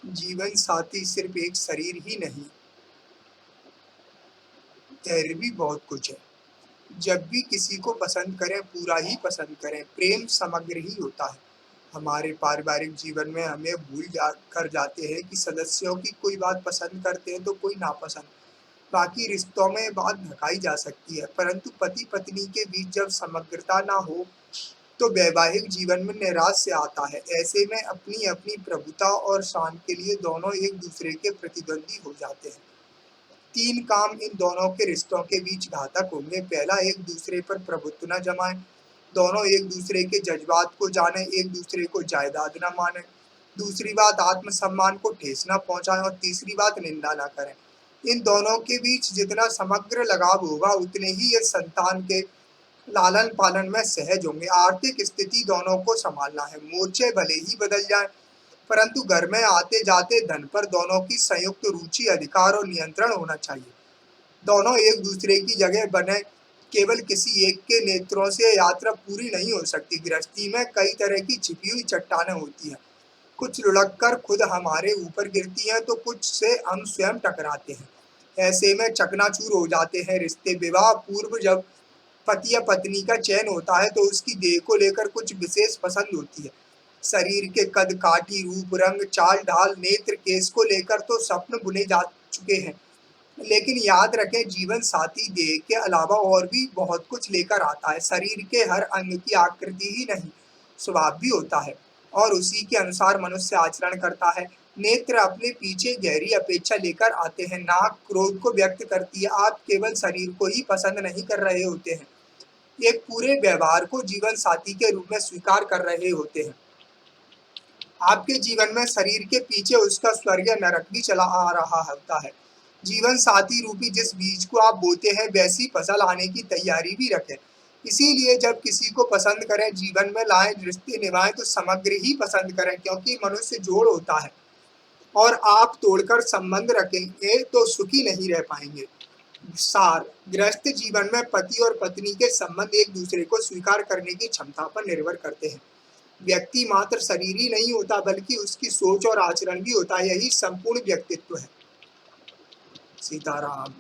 जीवन साथी सिर्फ एक शरीर ही नहीं, और भी बहुत कुछ है। जब भी किसी को पसंद करें, पूरा ही पसंद करें। प्रेम समग्र ही होता है। हमारे पारिवारिक जीवन में हमें भूल जा कर जाते हैं कि सदस्यों की कोई बात पसंद करते हैं तो कोई नापसंद। बाकी रिश्तों में बात ढकाई जा सकती है, परंतु पति-पत्नी के बीच जब समग्रता ना हो, तो वैवाहिक जीवन में नैराश्य आता है। ऐसे में अपनी-अपनी प्रभुता और शान के लिए दोनों एक-दूसरे के प्रतिद्वंदी हो जाते हैं। 3 काम इन दोनों के रिश्तों के बीच घातक होंगे। पहला, एक-दूसरे पर प्रभुत्व न जमाएँ। दोनों एक-दूसरे के जज़्बात को जानें, एक-दूसरे को जायदाद न मानें। दूसरी बात, आत्मसम्मान को ठेस न पहुँचाएँ और तीसरी बात, निंदा न करें। इन दोनों के बीच जितना समग्र लगाव होगा, उतने ही ये संतान के लालन-पालन में सहज होंगे। आर्थिक स्थिति दोनों को सँभालना है। मोर्चे भले ही बदल जाएँ, परंतु घर में आते-जाते धन पर दोनों की संयुक्त रुचि, अधिकार और नियंत्रण होना चाहिए। दोनों एक-दूसरे की जगह बने, केवल किसी एक के नेत्रों से यात्रा पूरी नहीं हो सकती। गृहस्थी में कई तरह की छिपी हुई चट्टानें होती हैं। कुछ लुढ़क कर खुद हमारे ऊपर गिरती हैं, तो कुछ से हम स्वयं टकराते हैं। ऐसे में चकनाचूर हो जाते हैं रिश्ते। विवाह पूर्व जब पति या पत्नी का चयन होता है, तो उसकी देह को लेकर कुछ विशेष पसंद होती है। शरीर के कद, काठी, रूप, रंग, चाल-ढाल, नेत्र, केश को लेकर तो स्वप्न बुने जा चुके हैं। लेकिन याद रखें, जीवन साथी देह के अलावा और भी बहुत कुछ लेकर आता है। शरीर के हर अंग की आकृति ही नहीं, स्वभाव भी होता है, और उसी के अनुसार मनुष्य आचरण करता है। नेत्र अपने पीछे गहरी अपेक्षा लेकर आते हैं। नाक क्रोध को व्यक्त करती है। आप केवल शरीर को ही पसंद नहीं कर रहे होते हैं, एक पूरे व्यवहार को जीवन साथी के रूप में स्वीकार कर रहे होते हैं। आपके जीवन में शरीर के पीछे उसका स्वर्ग या नरक भी चला आ रहा होता है। जीवन साथी रूपी जिस बीज को आप बोते हैं, वैसी फसल आने की तैयारी भी रखें। इसीलिए जब किसी को पसंद करें, जीवन में लाएं, रिश्ते निभाएं, तो समग्र ही पसंद करें, क्योंकि मनुष्य जोड़ होता है और आप तोड़कर संबंध रखेंगे तो सुखी नहीं रह पाएंगे। सार, गृहस्थ जीवन में पति और पत्नी के संबंध एक दूसरे को स्वीकार करने की क्षमता पर निर्भर करते हैं। व्यक्ति मात्र शरीर ही नहीं होता, बल्कि उसकी सोच और आचरण भी होता है। यही संपूर्ण व्यक्तित्व है। सीताराम।